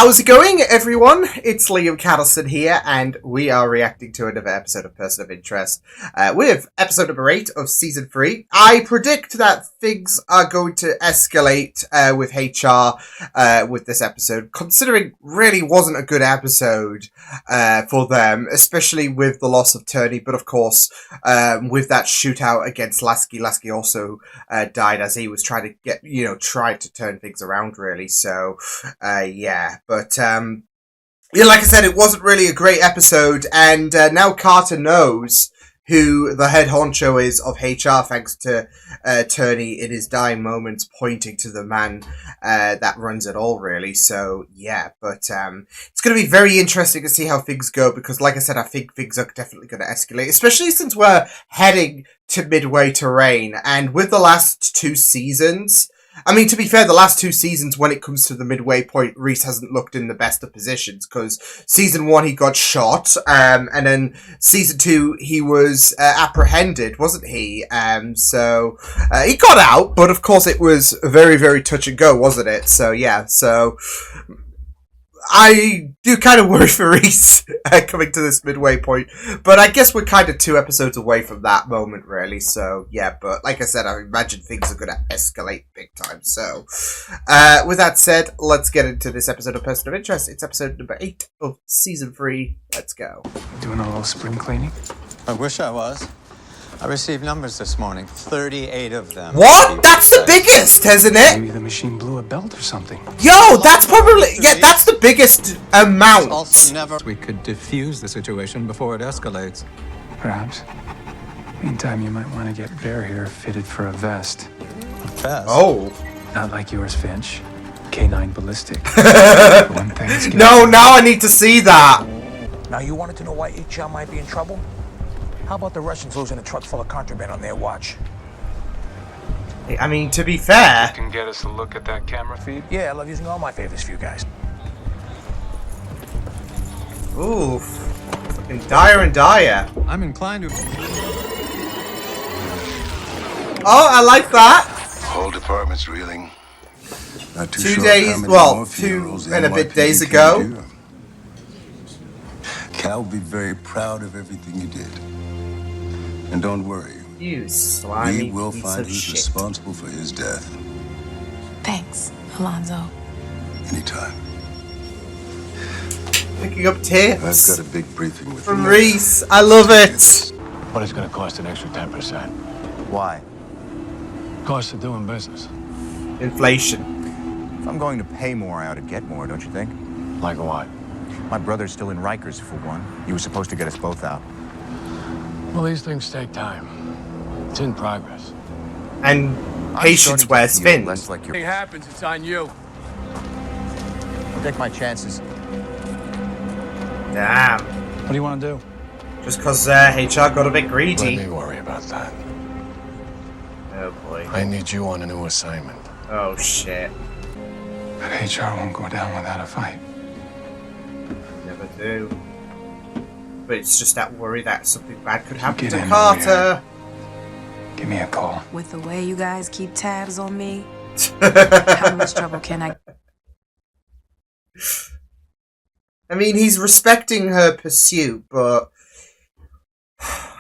How's it going, everyone? It's Liam Catterson here, and we are reacting to another episode of Person of Interest with episode number 8 of Season 3. I predict that things are going to escalate with HR with this episode, considering really wasn't a good episode for them, especially with the loss of Turney, but of course, with that shootout against Lasky. Lasky also died as he was trying to get, tried to turn things around, really, so, yeah. But, yeah, like I said, it wasn't really a great episode, and now Carter knows who the head honcho is of HR, thanks to Turney in his dying moments pointing to the man that runs it all, really. So, yeah, but it's going to be very interesting to see how things go, because, like I said, I think things are definitely going to escalate, especially since we're heading to midway terrain, and with the last 2 seasons... I mean, to be fair, the last 2 seasons, when it comes to the midway point, Reese hasn't looked in the best of positions, because season 1 he got shot, and then season 2 he was apprehended, wasn't he? So he got out, but of course it was very, very touch and go, wasn't it? So yeah, so I do kind of worry for Reese coming to this midway point, but I guess we're kind of 2 episodes away from that moment, really, so yeah, but like I said, I imagine things are going to escalate big time, so with that said, let's get into this episode of Person of Interest. It's episode number 8 of Season 3, let's go. Doing a little spring cleaning? I wish I was. I received numbers this morning, 38 of them. What? That's the biggest, isn't it? Maybe the machine blew a belt or something. Yo, that's probably, yeah, that's the biggest amount. Also never... We could defuse the situation before it escalates. Perhaps. Meantime, you might want to get Bear here fitted for a vest. A vest? Oh. Not like yours, Finch. K9 ballistic. One thing No, now I need to see that. Now you wanted to know why HR might be in trouble? How about the Russians losing a truck full of contraband on their watch? I mean, to be fair... Can get us a look at that camera feed? Yeah, I love using all my favorites for you guys. Oof. Fucking dire and dire. I'm inclined to... Oh, I like that. Whole department's reeling. Not too 2 sure days, how many well, more 2 funerals and a bit NYPD days can ago. do. Cal will be very proud of everything you did. And don't worry, You slimy we will piece find of who's shit. responsible for his death. Thanks, Alonzo. Anytime. Picking up I've tips got a big briefing with from you. Reese. I love it. But it's going to cost an extra 10%. Why? Cost of doing business. Inflation. If I'm going to pay more, I ought to get more, don't you think? Like what? My brother's still in Rikers, for one. He was supposed to get us both out. Well, these things take time. It's in progress. And I'm patience starting to wears feel fins. less like Anything happens, it's on you. I'll take my chances. Damn. What do you want to do? Just because HR got a bit Let greedy. me worry about that. Oh boy. I need you on a new assignment. Oh shit. But HR won't go down without a fight. Never do. But it's just that worry that something bad could happen Get to in Carter. Give me a call. With the way you guys keep tabs on me, how much trouble can I... I mean, he's respecting her pursuit, but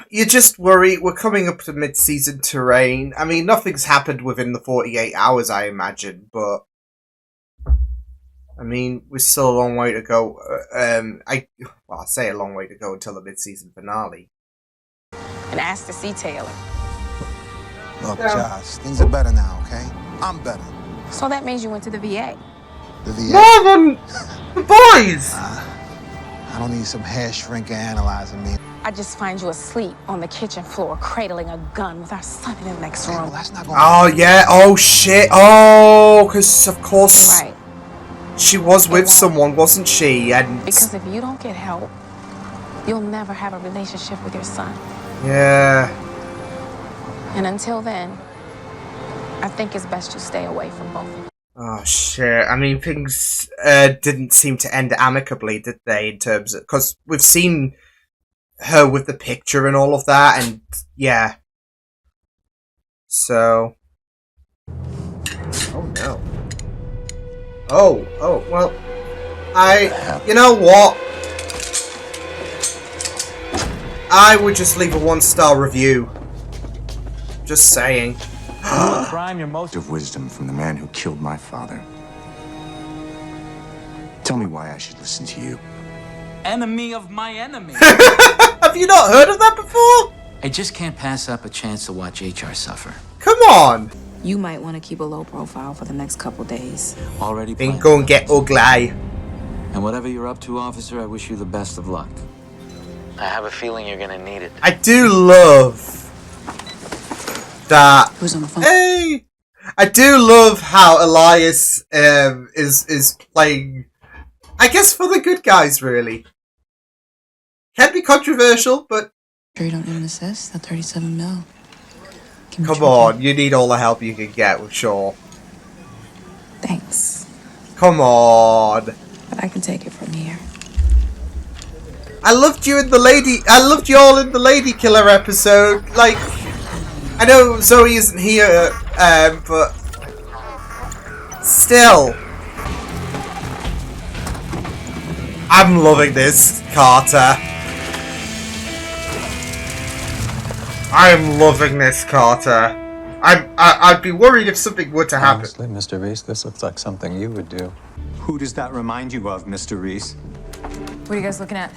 you just worry. We're coming up to mid-season terrain. I mean, nothing's happened within the 48 hours, I imagine, but I mean, we're still a long way to go. I say a long way to go until the mid-season finale. And ask to see Taylor. Look, Josh, things are better now, okay? I'm better. So that means you went to the VA. The VA. More than the boys! I don't need some hair shrinker analyzing me. I just find you asleep on the kitchen floor, cradling a gun with our son in the next Okay, well, room. that's not going Oh, yeah. Oh, shit. Oh, because, of course, Right. she was with won't. someone, wasn't she? And Because if you don't get help, you'll never have a relationship with your son. yeah. And until then, I think it's best you stay away from both of them. Oh, shit. I mean, things didn't seem to end amicably, did they, in terms of... Because we've seen her with the picture and all of that, and yeah. So... Oh, no. Oh, well... You know what? I would just leave a 1-star review. Just saying. Crime your most of wisdom from the man who killed my father. Tell me why I should listen to you. Enemy of my enemy. Have you not heard of that before? I just can't pass up a chance to watch HR suffer. Come on. You might want to keep a low profile for the next couple days. Already Then planned. go and get ugly. And whatever you're up to, officer, I wish you the best of luck. I have a feeling you're gonna need it. I do love that. Who's on the phone? Hey, I do love how Elias is playing. I guess for the good guys, really. Can be controversial, but Sure you don't need an assist? That 37 mil. come on, you need all the help you can get with Shaw. Thanks. Come on. But I can take it from here. I loved you in the lady. I loved you all in the Lady Killer episode. Like, I know Zoe isn't here, but still, I'm loving this, Carter. I'm loving this, Carter. I'd be worried if something were to happen. Honestly, Mr. Reese, this looks like something you would do. Who does that remind you of, Mr. Reese? What are you guys looking at?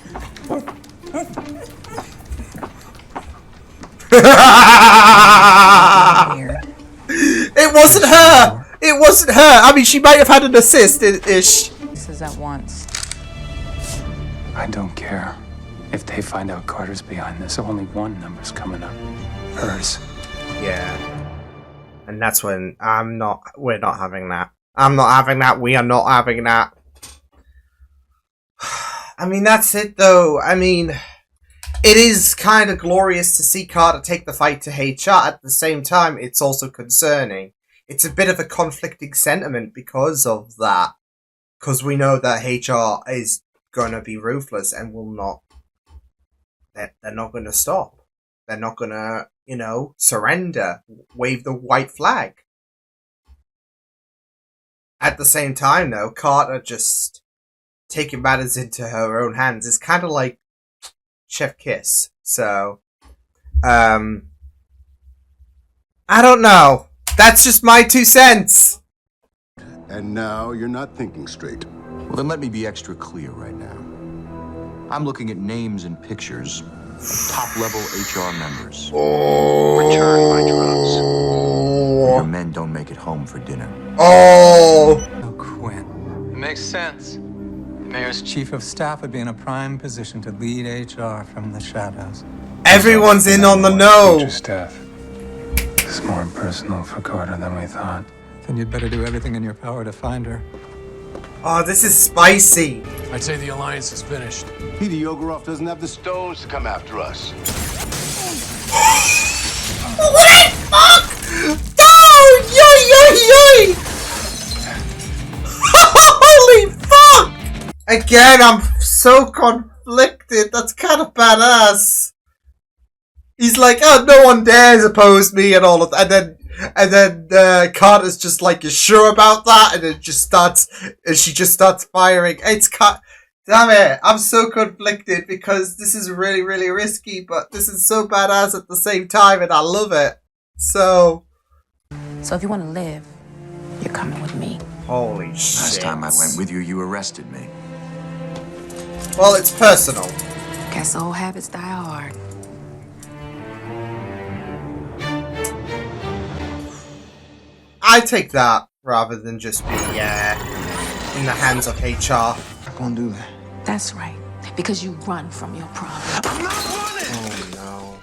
It wasn't her! It wasn't her! I mean, she might have had an assist-ish. This is at once. I don't care. If they find out Carter's behind this, only one number's coming up. Hers. Yeah. And that's when we're not having that. I'm not having that, we are not having that. I mean, that's it though. I mean, it is kind of glorious to see Carter take the fight to HR. At the same time, it's also concerning. It's a bit of a conflicting sentiment because of that. Because we know that HR is going to be ruthless and will not... They're not going to stop. They're not going to, you know, surrender. Wave the white flag. At the same time, though, Carter just taking matters into her own hands is kind of like Chef Kiss. So, I don't know. That's just my 2 cents. And now you're not thinking straight. Well, then let me be extra clear right now. I'm looking at names and pictures of top-level HR members. Return my drugs. Your men don't make it home for dinner. Oh. Oh, Quinn. It makes sense. The mayor's chief of staff would be in a prime position to lead HR from the shadows. Everyone's in on the Future know. staff. It's more personal for Carter than we thought. Then you'd better do everything in your power to find her. Oh, this is spicy. I'd say the alliance is finished. Peter Yogorov doesn't have the stones to come after us. What the fuck? Oh, yoy, yoy, yoy. Holy fuck! Again, I'm so conflicted. That's kind of badass. He's like, oh, no one dares oppose me and all of that. And then Carter's just like, you sure about that? And it just starts, and she just starts firing. Damn it. I'm so conflicted because this is really, really risky, but this is so badass at the same time and I love it. So So if you want to live, you're coming with me. holy shit. Last time I went with you, you arrested me. Well, it's personal. Guess old habits die hard. I take that rather than just be in the hands of HR. I won't do that. That's right. Because you run from your problem. Oh no.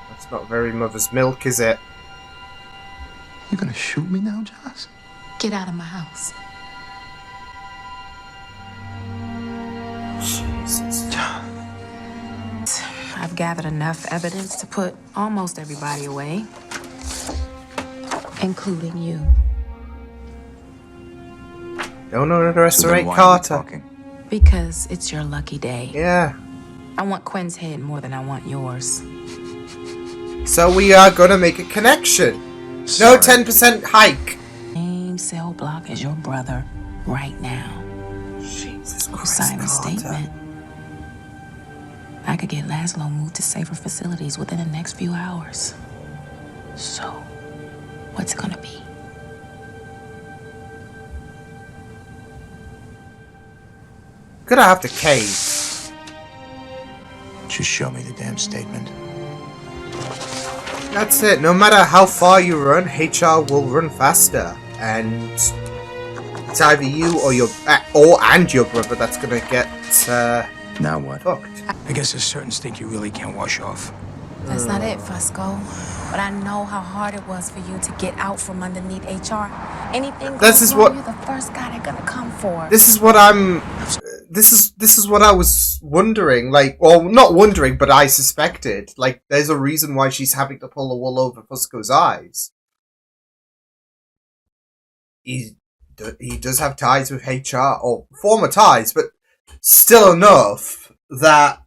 That's not very mother's milk, is it? You gonna shoot me now, Joss? Get out of my house. Jesus. I've gathered enough evidence to put almost everybody away, including you. Don't So underestimate then why are we Carter. talking? Because it's your lucky day. Yeah. I want Quinn's head more than I want yours. So we are gonna make a connection. Sorry. No 10% hike. Same cell block as your brother. right now. Jesus Who Christ, signed the Carter. statement? I could get Laszlo moved to safer facilities within the next few hours. So, what's it gonna be? Gonna have to cave. Just show me the damn statement. That's it. No matter how far you run, HR will run faster, and it's either you or your brother that's gonna get Now what? fucked. I guess there's certain stink you really can't wash off. That's not it, Fusco. But I know how hard it was for you to get out from underneath HR. Anything goes wrong, you're the first guy they're gonna come for. This is what I'm. This is what I was wondering. Like, well, not wondering, but I suspected. Like, there's a reason why she's having to pull the wool over Fusco's eyes. He does have ties with HR, or former ties, but still enough that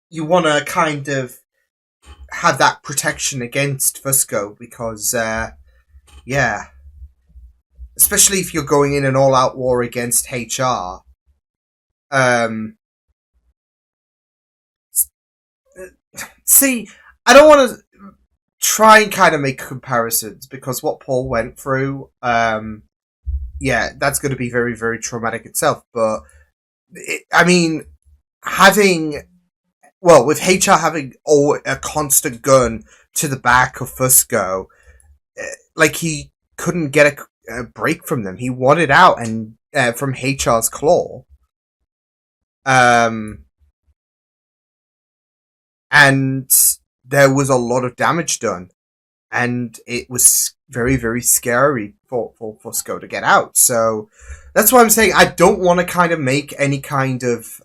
you want to kind of have that protection against Fusco, because, yeah. Especially if you're going in an all-out war against HR. See, I don't want to try and kind of make comparisons, because what Paul went through, yeah, that's going to be very, very traumatic itself. But, I mean, with HR having a constant gun to the back of Fusco, like, he couldn't get a break from them. He wanted out and from HR's claw. And there was a lot of damage done. And it was very, very scary for Fusco to get out. So that's why I'm saying I don't want to kind of make any kind of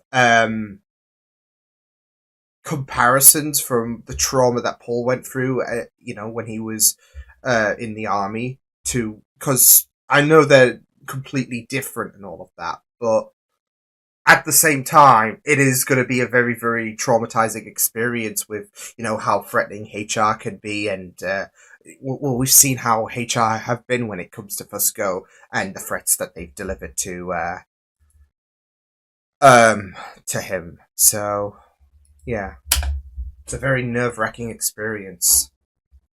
comparisons from the trauma that Paul went through, when he was in the army, because I know they're completely different and all of that, but at the same time, it is going to be a very, very traumatizing experience with, how threatening HR can be, and we've seen how HR have been when it comes to Fusco and the threats that they've delivered to him. So, yeah, it's a very nerve-wracking experience.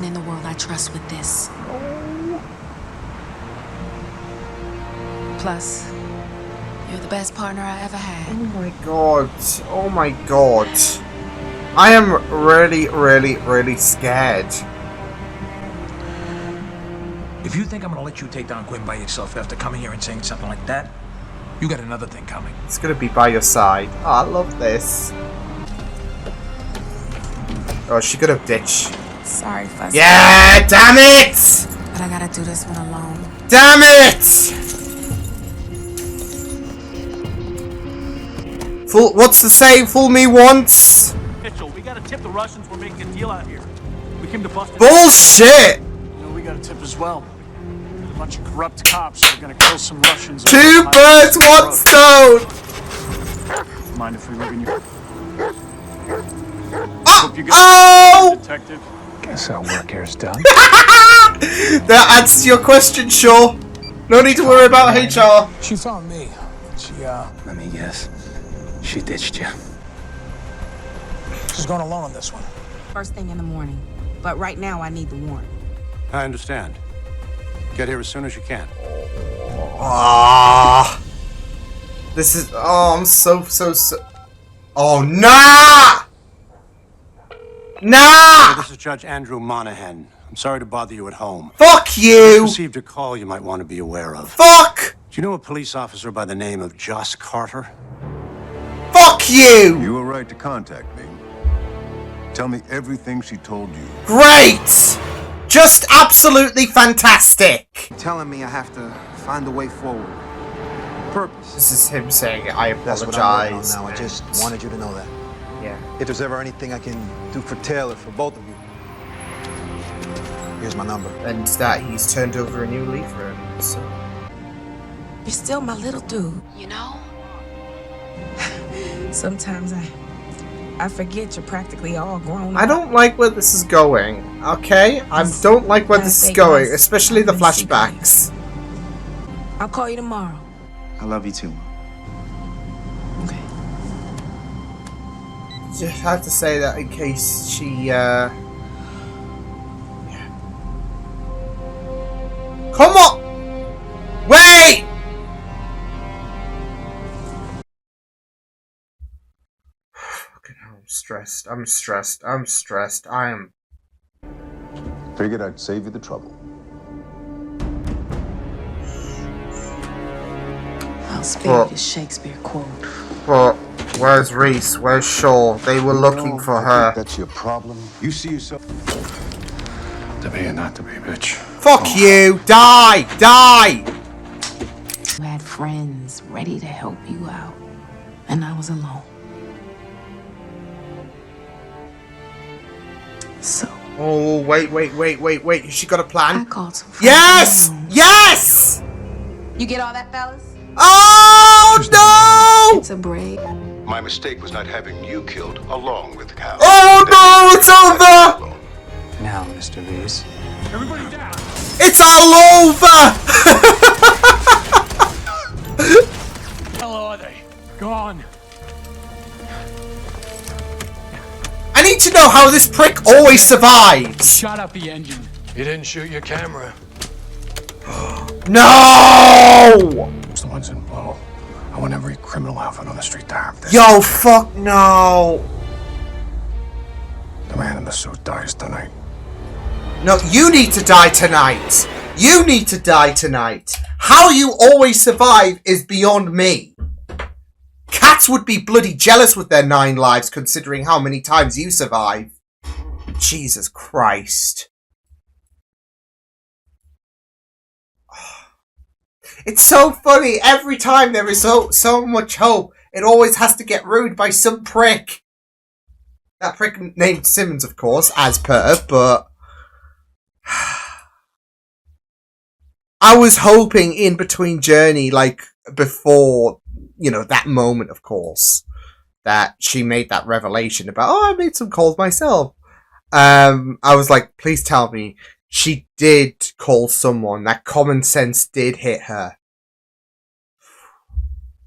In the world I trust with this. Plus, you're the best partner I ever had. Oh my god. Oh my god. I am really, really, really scared. If you think I'm gonna let you take down Gwen by yourself after coming here and saying something like that, you got another thing coming. It's gonna be by your side. Oh, I love this. Oh, she could have ditched. Sorry, Fuzz. Yeah, damn it! But I gotta do this one alone. Damn it! What's the saying? Fool me once. Mitchell, we gotta tip the Russians. We're making a deal out here. We came to bust. Bullshit! We got a tip as well. A bunch of corrupt cops are gonna kill some Russians. Two birds, one stone! Mind if we live in your... Oh! Detective. Guess our work here's done. That answers your question, sure. No need to worry about HR. She found me. Let me guess. She ditched you. She's going alone on this one. First thing in the morning. But right now, I need the warrant. I understand. Get here as soon as you can. Ah. This is... Oh, I'm so... Oh, nah! Nah! Hey, this is Judge Andrew Monahan. I'm sorry to bother you at home. Fuck you! I received a call you might want to be aware of. Fuck! Do you know a police officer by the name of Joss Carter? Fuck you! You were right to contact me. Tell me everything she told you. Great! Just absolutely fantastic! Telling me I have to find a way forward. Purpose. This is him saying, I That's what I'm apologize. working on now. I just wanted you to know that. Yeah. If there's ever anything I can do for Taylor, for both of you, here's my number. And that he's turned over a new leaf for him, so... You're still my little dude, you know? Sometimes I forget you're practically all grown up. I don't like where this is going, okay? I don't like where this is going, especially the flashbacks. I'll call you tomorrow. I love you too, Mom. Okay. Just have to say that in case she, yeah. Come on! Wait! Fucking hell, I'm stressed. I'm stressed. I'm stressed. I am. Figured I'd save you the trouble. I'll spare you the Shakespeare quote. But where's Reese? Where's Shaw? They were looking for her. That's your problem. You see yourself. To be or not to be, bitch. Fuck you! Die! Die! You had friends ready to help you out, and I was alone. So. Oh, wait. She got a plan? I called some friends. Yes! Yes! You get all that, fellas? Oh, no! It's a break. My mistake was not having you killed along with Cal. Oh, no! It's over! Now, Mr. Reese. Everybody down. It's all over! How are they? Go on. I need to know how this prick always survives. Shut up the engine. You didn't shoot your camera. No! The ones in blue. I want every criminal outfit on the street to have this. Yo, fuck no. The man in the suit dies tonight. No, you need to die tonight. You need to die tonight. How you always survive is beyond me. Cats would be bloody jealous with their 9 lives considering how many times you survive. Jesus Christ. It's so funny. Every time there is so much hope, it always has to get ruined by some prick. That prick named Simmons, of course, as per, but I was hoping in between Journey, like before, you know, that moment, of course, that she made that revelation about, oh, I made some calls myself. I was like, please tell me she did call someone. That common sense did hit her.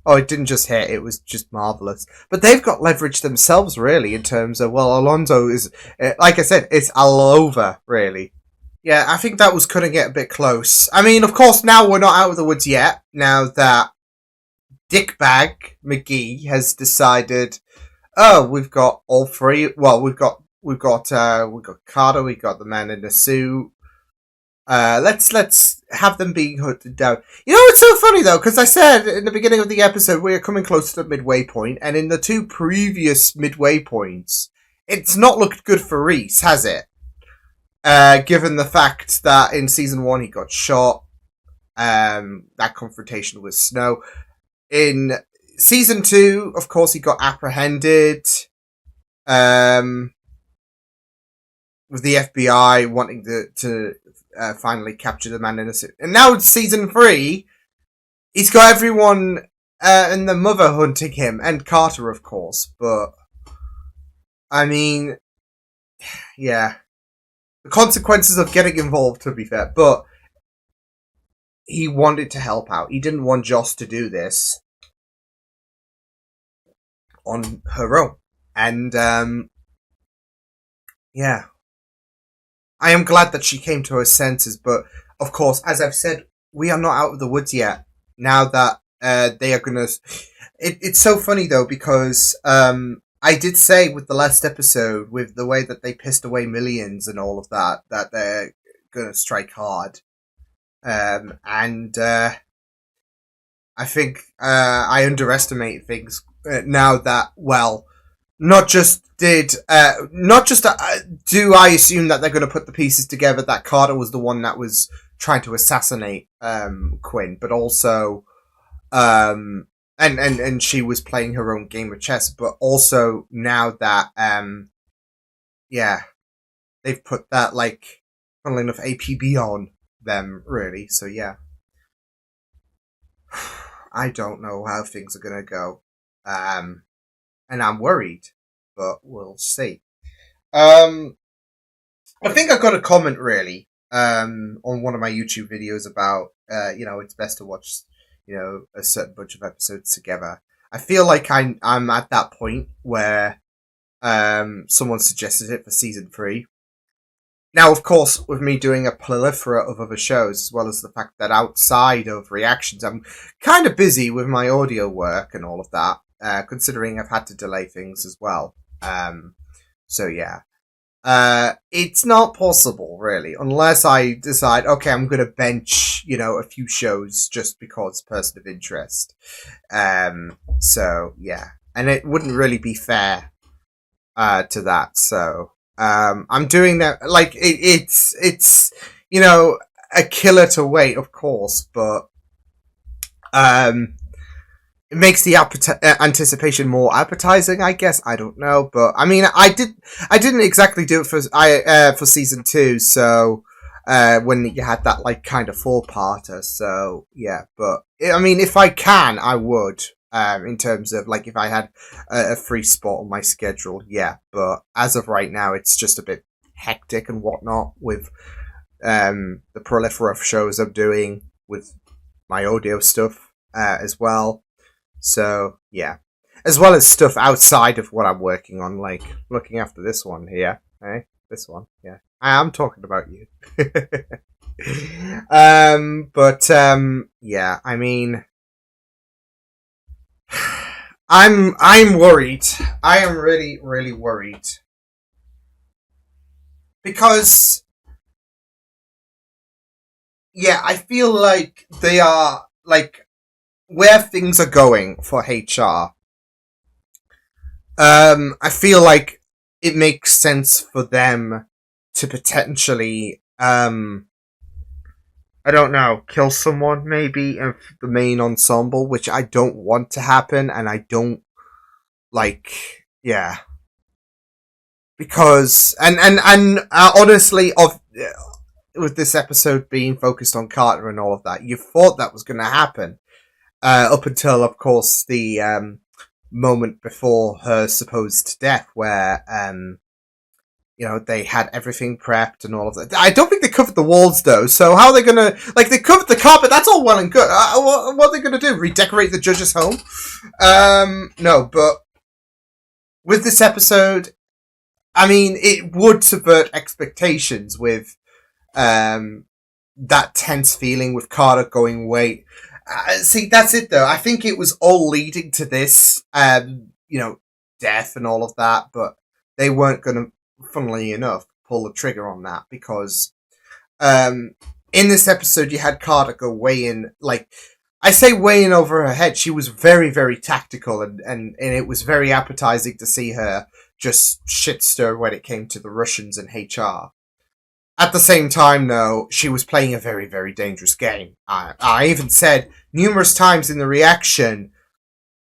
Oh, it didn't just hit, it was just marvellous. But they've got leverage themselves, really, in terms of, well, Alonso is, like I said, it's all over, really. Yeah, I think that was cutting it a bit close. I mean, of course, now we're not out of the woods yet. Now that Dickbag McGee has decided, oh, we've got all three. Well, we've got Carter, we've got the man in the suit. Let's have them being hunted down. You know, it's so funny though, because I said in the beginning of the episode we are coming close to the midway point, and in the 2 previous midway points, it's not looked good for Reese, has it? Given the fact that in season 1 he got shot, that confrontation with Snow. In season 2, of course, he got apprehended, with the FBI wanting to finally capture the man in a suit. And now it's season 3, he's got everyone and the mother hunting him, and Carter, of course, but I mean, yeah. The consequences of getting involved, to be fair, but he wanted to help out. He didn't want Joss to do this on her own. And, yeah. I am glad that she came to her senses, but, of course, as I've said, we are not out of the woods yet. Now that, they are gonna... It's so funny, though, because, I did say with the last episode, with the way that they pissed away millions and all of that, that they're gonna strike hard. I think, I underestimate things now that, well, not just do I assume that they're gonna put the pieces together that Carter was the one that was trying to assassinate, Quinn, but also, and she was playing her own game of chess, but also now that, yeah, they've put that, like, funnily enough, APB on them, really, so yeah. I don't know how things are gonna go, and I'm worried, but we'll see. I think I got a comment, really, on one of my YouTube videos about, it's best to watch, a certain bunch of episodes together. I feel like I'm at that point where, someone suggested it for season 3. Now, of course, with me doing a plethora of other shows, as well as the fact that outside of reactions, I'm kind of busy with my audio work and all of that, considering I've had to delay things as well. So yeah. It's not possible, really, unless I decide, okay, I'm gonna bench, a few shows just because person of interest. So, yeah. And it wouldn't really be fair, to that, so, I'm doing that, like, it's, a killer to wait, of course, but, it makes the anticipation more appetizing, I guess. I don't know, but I mean, I didn't exactly do it for season 2. So when you had that like kind of 4-parter, so yeah. But I mean, if I can, I would. In terms of like if I had a free spot on my schedule, yeah. But as of right now, it's just a bit hectic and whatnot with the proliferation of shows I'm doing with my audio stuff as well. So, yeah. As well as stuff outside of what I'm working on, like looking after this one here. Eh? This one, yeah. I am talking about you. Yeah, I mean, I'm worried. I am really, really worried. Because, yeah, I feel like they are, like, where things are going for HR, I feel like it makes sense for them to potentially, I don't know, kill someone maybe of the main ensemble, which I don't want to happen, and I don't like, yeah. Because, and honestly, with this episode being focused on Carter and all of that, you thought that was going to happen. Up until, of course, the moment before her supposed death, where they had everything prepped and all of that. I don't think they covered the walls though. So how are they gonna they covered the carpet? That's all well and good. What are they gonna do? Redecorate the judge's home? No, but with this episode, I mean, it would subvert expectations with that tense feeling with Carter going, wait. See, that's it though. I think it was all leading to this, death and all of that, but they weren't going to, funnily enough, pull the trigger on that because, in this episode, you had Carter go way in, I say way in over her head. She was very, very tactical and it was very appetizing to see her just shit stir when it came to the Russians and HR. At the same time, though, she was playing a very, very dangerous game. I even said numerous times in the reaction,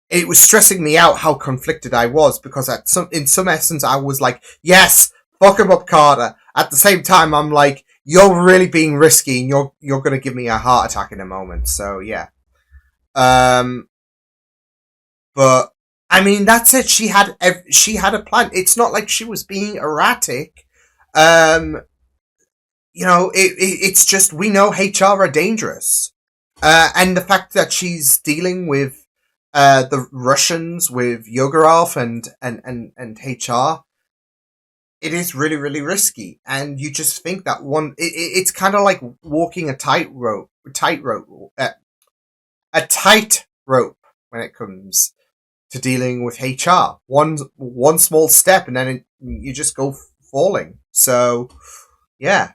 it was stressing me out how conflicted I was because in some essence, I was like, yes, fuck him up, Carter. At the same time, I'm like, you're really being risky and you're going to give me a heart attack in a moment. So, yeah. But, I mean, that's it. She had a plan. It's not like she was being erratic. It's just, we know HR are dangerous. And the fact that she's dealing with, the Russians with Yegorov and HR, it is really, really risky. And you just think that it's kind of like walking a tightrope when it comes to dealing with HR. One small step and then you just go falling. So, yeah.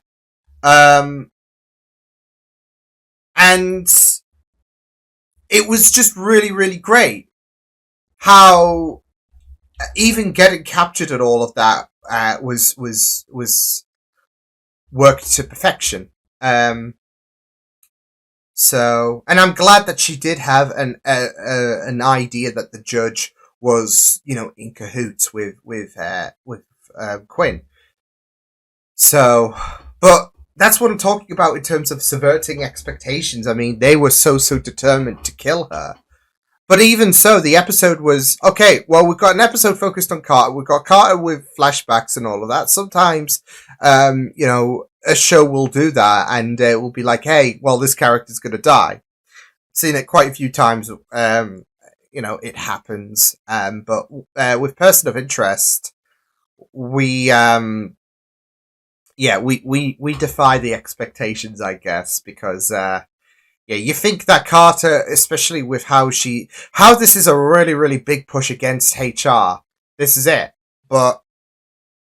And it was just really, really great how even getting captured and all of that was worked to perfection. So, and I'm glad that she did have an idea that the judge was, in cahoots with Quinn. So, but that's what I'm talking about in terms of subverting expectations. I mean, they were so determined to kill her. But even so, the episode was, okay, well, we've got an episode focused on Carter. We've got Carter with flashbacks and all of that. Sometimes, a show will do that, and it will be like, hey, well, this character's going to die. Seen it quite a few times. It happens. But with Person of Interest, we defy the expectations, I guess, because you think that Carter, especially with how this is a really, really big push against HR. This is it. But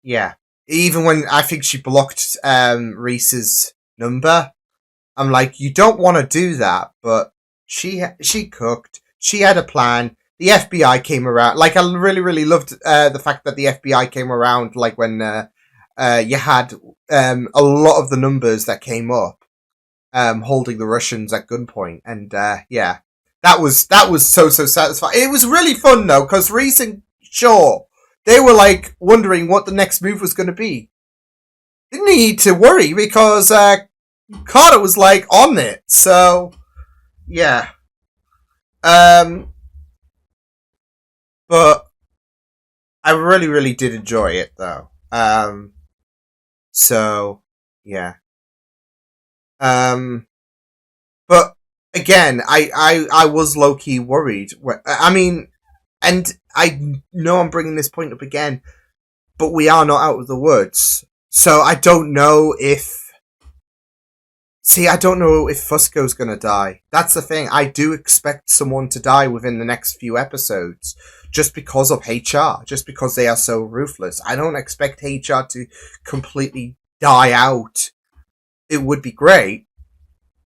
yeah, even when I think she blocked Reese's number, I'm like, you don't want to do that, but she cooked. She had a plan. The FBI came around. Like, I really, really loved the fact that the FBI came around, like when you had a lot of the numbers that came up holding the Russians at gunpoint, and that was so satisfying. It was really fun though, because Reese and Shaw, they were like wondering what the next move was going to be. Didn't need to worry because Carter was like on it. So yeah, but I really, really did enjoy it though. So yeah. But again, I was low key worried. I mean, and I know I'm bringing this point up again, but we are not out of the woods. So I don't know if Fusco's gonna die. That's the thing. I do expect someone to die within the next few episodes, just because of HR, just because they are so ruthless. I don't expect HR to completely die out. It would be great,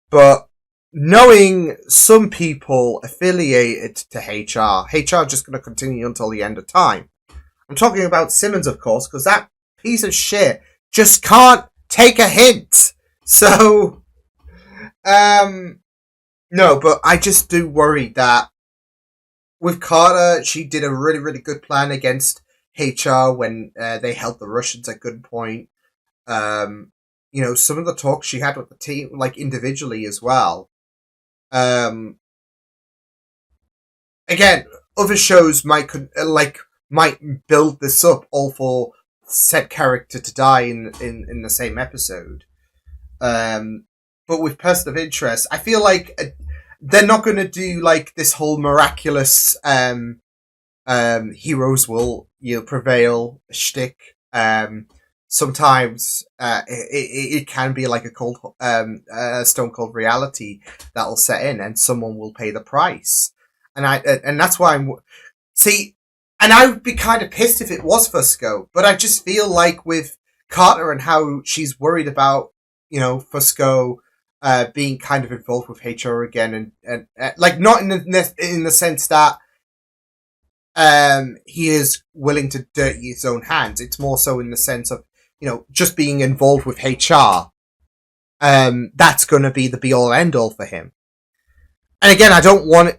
but knowing some people affiliated to HR just going to continue until the end of time. I'm talking about Simmons, of course, because that piece of shit just can't take a hint. So, no, but I just do worry that with Carter, she did a really, really good plan against HR when they held the Russians at gunpoint. Some of the talks she had with the team, like individually as well. Again, other shows might build this up all for said character to die in the same episode. But with Person of Interest, I feel like they're not going to do like this whole miraculous heroes will prevail shtick. Sometimes it can be like a stone cold reality that'll set in, and someone will pay the price. And that's why and I would be kind of pissed if it was Fusco, but I just feel like with Carter and how she's worried about Fusco being kind of involved with HR again, and like not in the sense that he is willing to dirty his own hands. It's more so in the sense of just being involved with HR. That's going to be the be all end all for him. And again, I don't want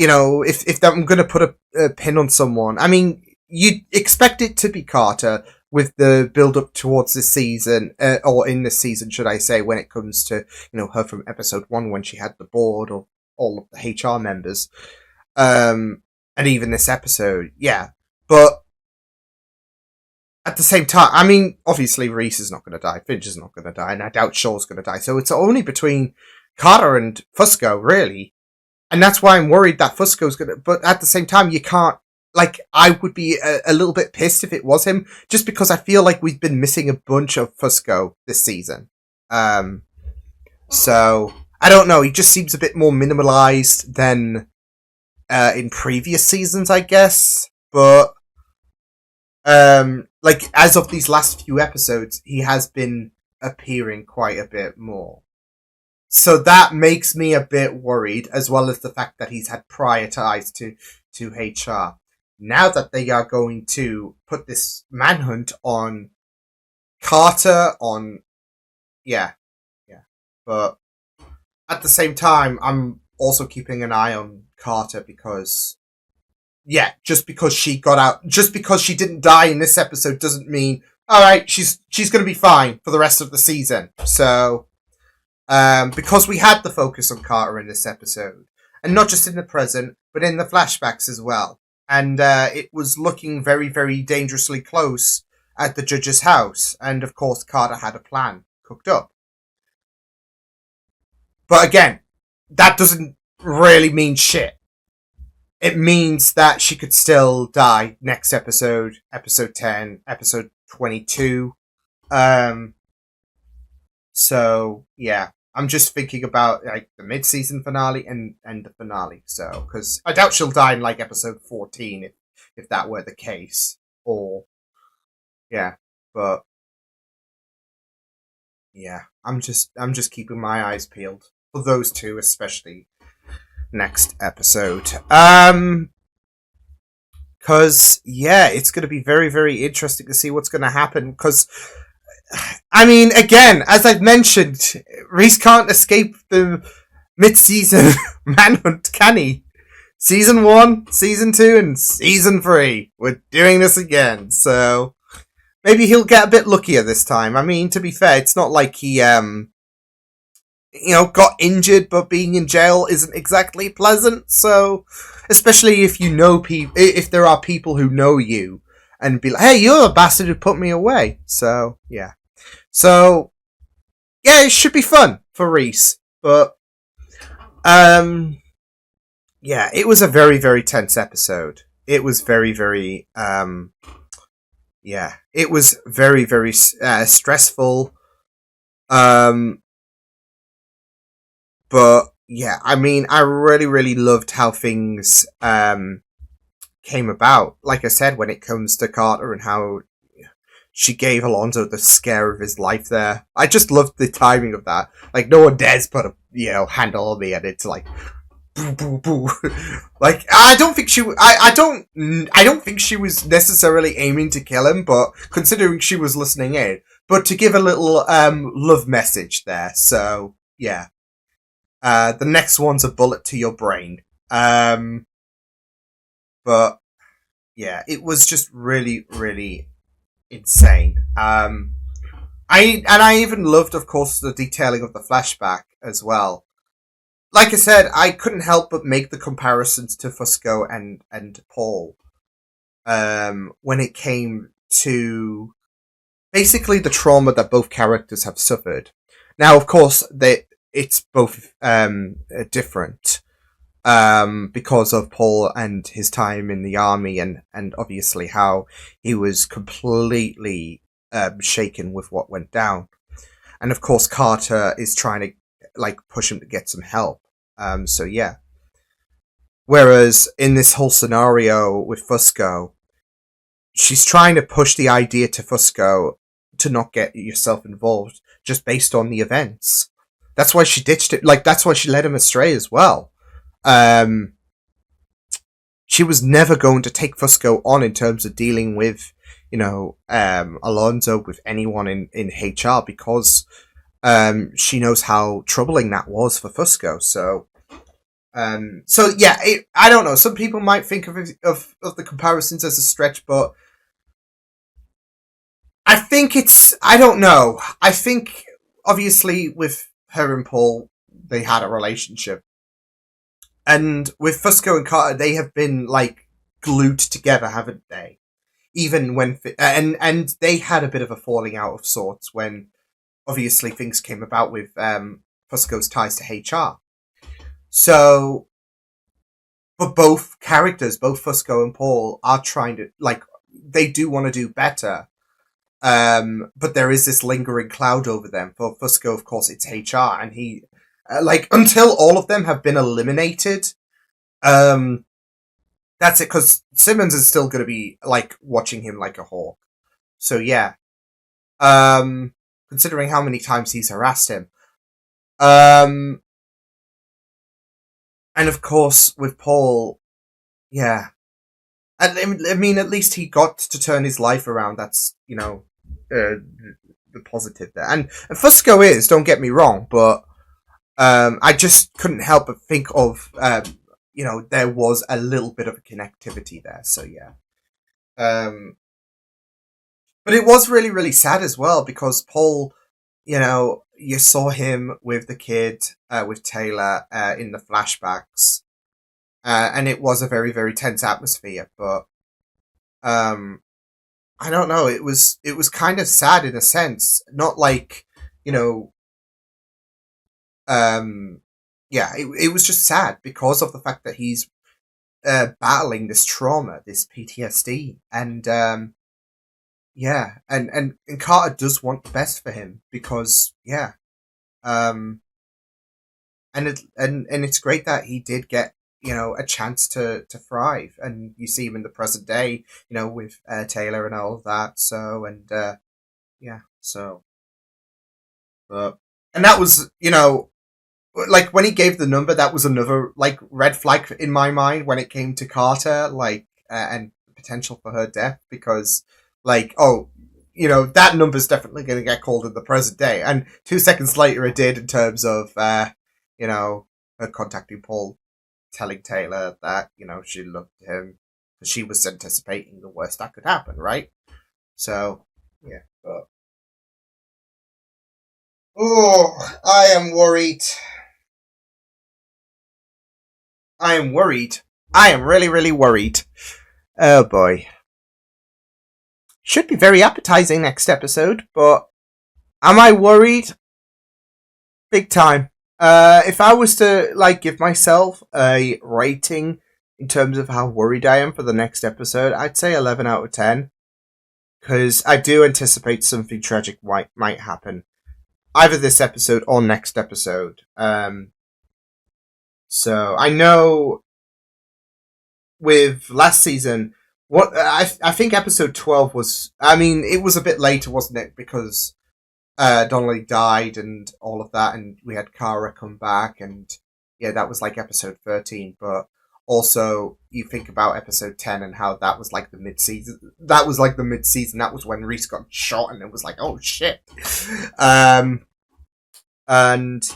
if I'm going to put a pin on someone, I mean, you'd expect it to be Carter with the build up towards this season, or in this season, should I say, when it comes to, her from episode 1 when she had the board of all of the HR members. And even this episode, yeah. But at the same time, I mean, obviously Reese is not going to die, Finch is not going to die, and I doubt Shaw's going to die. So it's only between Carter and Fusco, really. And that's why I'm worried that Fusco's going to... But at the same time, you can't... Like, I would be a little bit pissed if it was him, just because I feel like we've been missing a bunch of Fusco this season. So, I don't know, he just seems a bit more minimalized than in previous seasons, I guess. But, like, as of these last few episodes, he has been appearing quite a bit more. So that makes me a bit worried, as well as the fact that he's had prior ties to HR. Now that they are going to put this manhunt on Carter, yeah. But at the same time, I'm also keeping an eye on Carter because, yeah, just because she got out, just because she didn't die in this episode doesn't mean, alright, she's going to be fine for the rest of the season. So, because we had the focus on Carter in this episode, and not just in the present, but in the flashbacks as well. And it was looking very, very dangerously close at the judge's house. And of course, Carter had a plan cooked up. But again, that doesn't really mean shit. It means that she could still die next episode, episode 10, episode 22. So, yeah. I'm just thinking about like the mid-season finale and the finale. So, because I doubt she'll die in like episode 14 if that were the case. Or, yeah. But, yeah. I'm just keeping my eyes peeled for those two, especially next episode. Because, yeah, it's going to be very, very interesting to see what's going to happen. Because, I mean, again, as I've mentioned, Reese can't escape the mid-season manhunt, can he? Season 1, Season 2, and Season 3. We're doing this again, so maybe he'll get a bit luckier this time. I mean, to be fair, it's not like he, got injured, but being in jail isn't exactly pleasant, so especially if you know if there are people who know you and be like, hey, you're a bastard who put me away. So, yeah. So, yeah, it should be fun for Reese. But, yeah, it was a very, very tense episode. It was very, very, yeah, it was very, very stressful. But, yeah, I mean, I really, really loved how things, came about. Like I said, when it comes to Carter and how she gave Alonzo the scare of his life there. I just loved the timing of that. Like, no one dares put a, handle on me, and it's like, boo, boo, boo. Like, I don't think she was necessarily aiming to kill him, but considering she was listening in, but to give a little, love message there. So, yeah. The next one's a bullet to your brain. But, yeah, it was just really, really insane. I even loved, of course, the detailing of the flashback as well. Like I said, I couldn't help but make the comparisons to Fusco and Paul. When it came to basically the trauma that both characters have suffered. Now, of course, it's both different. Because of Paul and his time in the army and obviously how he was completely shaken with what went down. And of course Carter is trying to push him to get some help. So yeah. Whereas in this whole scenario with Fusco, she's trying to push the idea to Fusco to not get yourself involved just based on the events. That's why she ditched it. That's why she led him astray as well. She was never going to take Fusco on in terms of dealing with, Alonzo, with anyone in HR, because she knows how troubling that was for Fusco. So yeah, I don't know. Some people might think of the comparisons as a stretch, but I think I don't know. I think obviously with her and Paul, they had a relationship. And with Fusco and Carter, they have been glued together, haven't they? Even when and they had a bit of a falling out of sorts when obviously things came about with Fusco's ties to HR. So, but both characters, both Fusco and Paul, are trying to they do want to do better. But there is this lingering cloud over them. For Fusco, of course, it's HR, and he. Until all of them have been eliminated, that's it, because Simmons is still going to be, watching him like a hawk. So, yeah. Considering how many times he's harassed him. And, of course, with Paul, yeah. I mean, at least he got to turn his life around. That's, the positive there. And Fusco is, don't get me wrong, but I just couldn't help but think of, there was a little bit of a connectivity there. So, yeah. But it was really, really sad as well, because Paul, you saw him with the kid, with Taylor, in the flashbacks. And it was a very, very tense atmosphere. But, I don't know. It was kind of sad in a sense. Not you know, yeah, it was just sad because of the fact that he's battling this trauma, this PTSD, and yeah, and Carter does want the best for him because yeah, and it's great that he did get, you know, a chance to thrive, and you see him in the present day, you know, with Taylor and all of that. So and yeah, so and that was, you know, like when he gave the number, that was another like red flag in my mind when it came to Carter, like and potential for her death, because like, oh, you know, that number's definitely going to get called in the present day, and 2 seconds later it did, in terms of you know, her contacting Paul, telling Taylor that, you know, she loved him because she was anticipating the worst that could happen, right? So yeah, but oh, I am worried. I am worried. I am really, really worried. Oh boy. Should be very appetizing next episode, but am I worried? Big time. If I was to like give myself a rating in terms of how worried I am for the next episode, I'd say 11 out of 10. Because I do anticipate something tragic might happen. Either this episode or next episode. So I know with last season, what I think episode 12 was, I mean, it was a bit later, wasn't it? Because Donnelly died and all of that, and we had Kara come back, and yeah, that was like episode 13. But also, you think about episode 10 and how that was like the mid-season. That was like the mid-season. That was when Reese got shot, and it was like, oh shit. And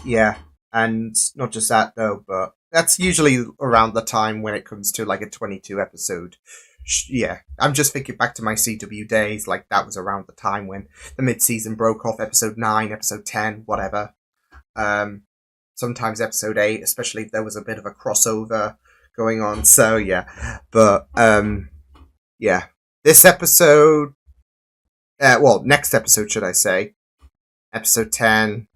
yeah, and not just that though, but that's usually around the time when it comes to like a 22 episode. Yeah, I'm just thinking back to my CW days, like that was around the time when the mid-season broke off, episode 9, episode 10, whatever. Sometimes episode 8, especially if there was a bit of a crossover going on. So yeah, but yeah, this episode, well, next episode should I say, episode 10.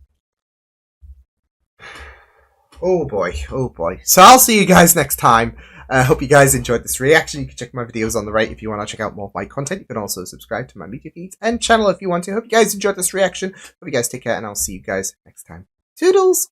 Oh boy, oh boy. So I'll see you guys next time. I hope you guys enjoyed this reaction. You can check my videos on the right if you want to check out more of my content. You can also subscribe to my media feeds and channel if you want to. Hope you guys enjoyed this reaction. Hope you guys take care, and I'll see you guys next time. Toodles!